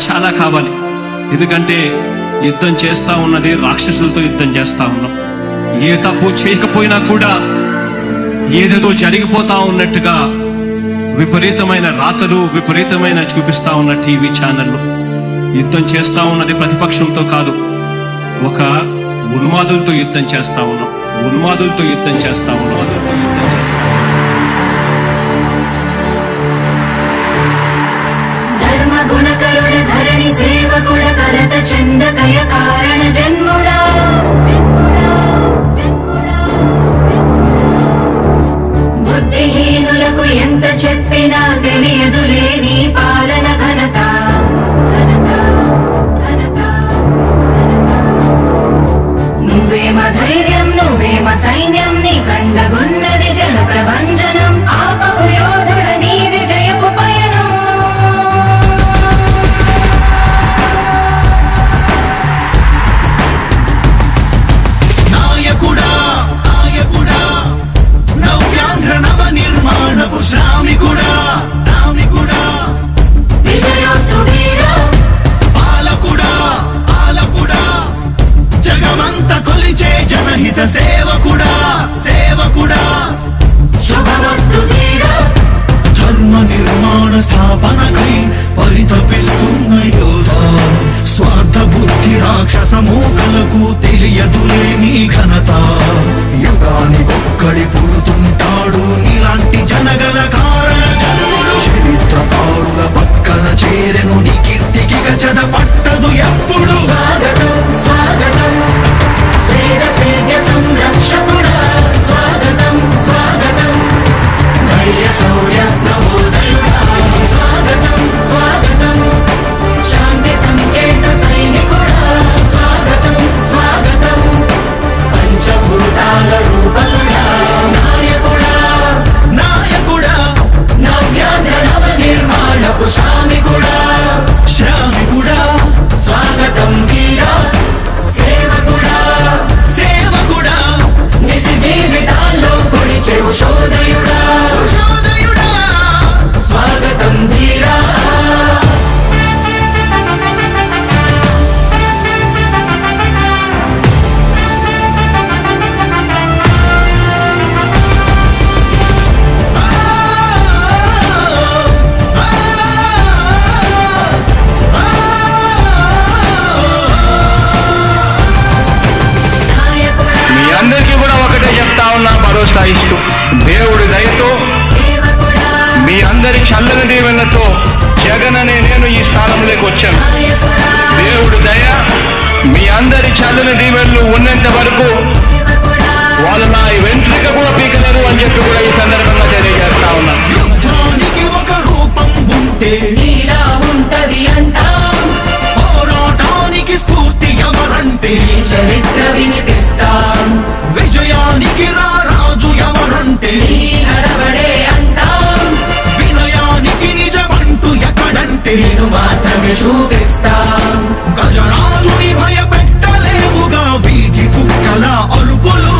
చాలా కావాలి. ఎందుకంటే యుద్ధం చేస్తా ఉన్నది రాక్షసులతో యుద్ధం చేస్తా ఉన్నాం. ఏ తప్పు చేయకపోయినా కూడా ఏదేదో జరిగిపోతా ఉన్నట్టుగా విపరీతమైన రాతలు, విపరీతమైన చూపిస్తా ఉన్న టీవీ ఛానళ్ళు. యుద్ధం చేస్తా ఉన్నది ప్రతిపక్షంతో కాదు, ఒక ఉన్మాదులతో యుద్ధం చేస్తా ఉన్నాం. ఉన్మాదులతో యుద్ధం చేస్తా ఉన్నాం. ధర్మ గుణకరుడ ధరణి సేవకుడ కలత చందకయ కారణ జన్ముడా బుద్ధిహీనులకు ఎంత చెప్పినా తెలియదులే నీ పాలన ఘనత. నువ్వేమ ధైర్యం, నువ్వేమ సైన్యం, నీ కండగున్నది జన ప్రభంజనం. ఆపకు యోధుడ నీ విజయపు పయనం. నాయకుడా నాయకుడా నవ్యాంధ్ర నవ నిర్మాణపు శ్రామికుడా రామికుడా విజయోస్తు వీరా పాలకుడా పాలకుడా జగమంత కొలిచే జనహిత సేవకుడా సేవకుడా శుభమస్తు ధీరా ధర్మ నిర్మాణ స్థాపనకై పరితపిస్తున్న యోధ. స్వార్థ బుద్ధి రాక్షస మూకలకు తెలియదులే నీ ఘనత. యుగానికొక్కడి పుడుతుంటాడు నీలాంటి జనగల కారణ జన్ముడు. చరిత్రకారుల పక్కన చేరెను నీ కీర్తికి గజద పట్టదు ఎప్పుడు. స్వాగతం స్వాగతం సేద సేద్య సంరక్షకుడా స్వాగతం స్వాగతం ధైర్య శౌర్య నవోదయుడా స్వాగతం స్వాగతం శాంతి సంకేత సైనికుడా స్వాగతం స్వాగతం పంచభూతాల రూపకుడా నాయకుడా నాయకుడా నవ్యాంధ్ర నవ నిర్మాణపు శ్రామికుడా శ్రామికుడా స్వాగతం వీరా సేవకుడా సేవకుడా నిజ జీవితాల్లో పొడిచెవు శోధయుడా శోధయుడా స్వాగతం ధీరా మీ అందరికీ కూడా ఒకటే చెప్తా ఉన్నా, భరోసా ఇస్తూ దేవుడి దయతో సేవకుడా మీ అందరి చల్లని దీవెనతో జగన్ అనే నేను ఈ స్థానంలోకి వచ్చాను. నాయకుడా దేవుడి దయ, మీ అందరి చల్లని దీవెనలు ఉన్నంత వరకు సేవకుడా వాళ్ళు నా వెంట్రుక కూడా పీకలేరు అని చెప్పి కూడా ఈ సందర్భంగా తెలియజేస్తా ఉన్నా. యుద్ధానికి ఒక రూపం ఉంటే నీలా ఉంటది అంటాం. పోరాటానికి స్ఫూర్తి ఎవరంటే నీ చరిత్ర వినిపిస్తాం. విజయానికి రారాజు ఎవరంటే నీ నడవడే అంటాం. వినయానికి నిజమంటూ ఎక్కడంటే నేను మాత్రమే చూపిస్తాం. గజరాజుని భయపెట్టలేవుగా వీధి కుక్కల అరుపులు.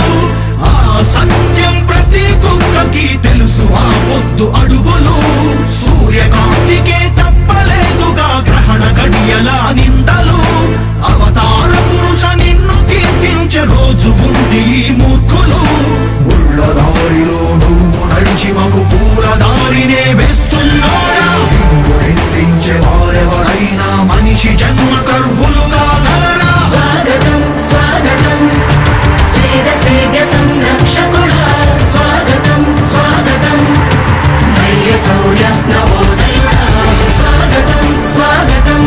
ఆ సత్యం ప్రతి కుక్కకి తెలుసు, ఆ పొద్దు అడుగులు. సూర్యకాంతికే తప్పలేదుగా గ్రహణ గడియల నిందలు. అవతార పురుష నిన్ను కీర్తించే రోజు ఉంది ఈ మూర్ఖులు. ముళ్ళ దారిలో నువ్వు నడిచి మగు పూల దారినే వేస్తున్నాడా నిన్ను నిందించే వారెవరైనా మనిషి జన్మ కర్వులుగా గలరా. స్వాగతం స్వాగతం సేద సేద్య సంరక్షకుడా స్వాగతం స్వాగతం ధైర్య శౌర్య నవోదయుడా స్వాగతం స్వాగతం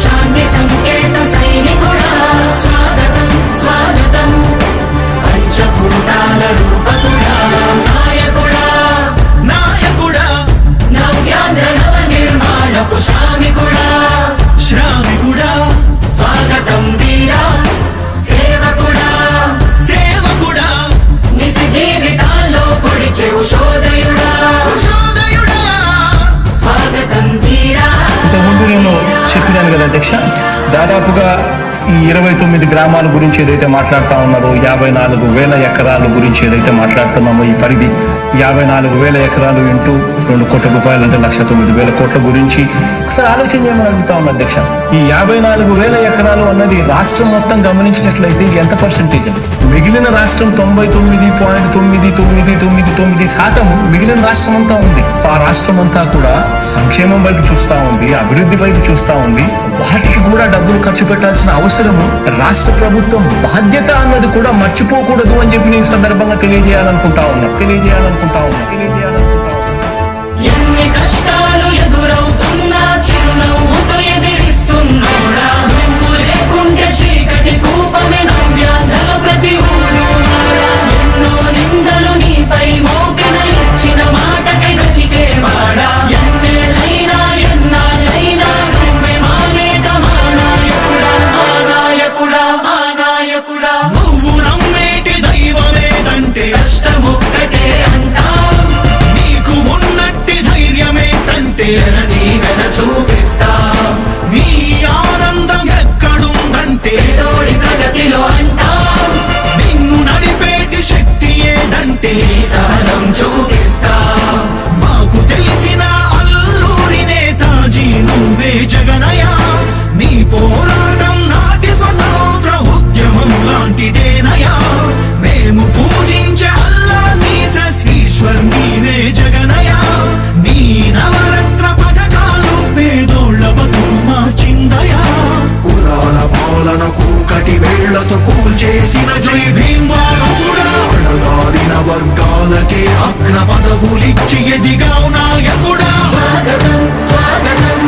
శాంతి సంకేత సైనికుడా స్వాగతం స్వాగతం పంచభూతాల రూపకుడా నాయకుడా నాయకుడా నవ్యాంధ్ర నవ నిర్మాణపు శ్రామికుడా శ్రామికుడా స్వాగతం వీరా సేవకుడా సేవకుడా నిజ జీవితాల్లో పొడిచెవు శోధయుడా శోధయుడా స్వాగతం ధీరా ఇంతకుముందు నేను చెప్పినాను కదా అధ్యక్ష, దాదాపుగా ఈ 29 గ్రామాల గురించి ఏదైతే మాట్లాడుతా ఉన్నారో, 54,000 ఎకరాల గురించి ఏదైతే మాట్లాడుతున్నామో, ఈ పరిధి 54,000 ఎకరాలు ఇంటూ 2 కోట్ల రూపాయలు అంటే 1,09,000 కోట్ల గురించి ఒకసారి ఆలోచన చేయమని అడుగుతా ఉన్నా అధ్యక్ష. ఈ 54,000 ఎకరాలు అన్నది రాష్ట్రం మొత్తం గమనించినట్లయితే ఎంత పర్సెంటేజ్ అండి? మిగిలిన రాష్ట్రం 99.999% మిగిలిన రాష్ట్రం అంతా ఉంది. ఆ రాష్ట్రం అంతా కూడా సంక్షేమం వైపు చూస్తా ఉంది, అభివృద్ధి వైపు చూస్తా ఉంది. వాటికి కూడా డబ్బులు ఖర్చు పెట్టాల్సిన అవసరము రాష్ట్ర ప్రభుత్వం బాధ్యత అన్నది కూడా మర్చిపోకూడదు అని చెప్పి నేను సందర్భంగా తెలియజేయాలనుకుంటా ఉన్నా. ఎన్ని కష్టాలు ఎదురవుతున్నా చిరునవ్వుతో ఎదిరిస్తున్నోడా, నువ్వు లేకుంటే చీకటి కూపమే నవ్యాంధ్రలో ప్రతి ఊరు నాడా. ఎన్నో నిందలు నీపై మోపిన ఇచ్చిన మాటకై బ్రతికేవాడా, ఎన్నేళ్ళైనా ఎన్నాళ్ళైనా నువ్వే మా నేత, మా నాయకుడా, మా నాయకుడా, మా నాయకుడా. నువ్వు నమ్మేటి దైవమేదంటే కష్టమొక్కటే అంటాం, నీకు ఉన్నట్టి ధైర్యమేంటంటే జనదీవెన చూపిస్తాం. నీ ఆనందం ఎక్కడుందంటే పేదోడి ప్రగతిలో అంటాం, నిన్ను నడిపేటి శక్తి ఏదంటే నీ సహనం చూపిస్తాం. మాకు తెలిసిన అల్లూరి నేతాజీ నువ్వే జగనయ్య. నీ పోరాటం నాటి స్వతంత్ర ఉద్యమం లాంటిదేనయ్యా. మేము పూజించే అల్లా జీసస్ ఈశ్వర్ నీవే జగనయ్య. నీ నవరత్న పథకాలు పేదోళ్ళ బతుకు మార్చిందయా. కులాల పాలనకు కటి వేళ్లతో కూల్చేసిన జై భీమ్ వారసుడా, అణగారిన వర్గాలకే అగ్ర పదవులిచ్చి ఎదిగావు నాయకుడా. స్వాగతం స్వాగతం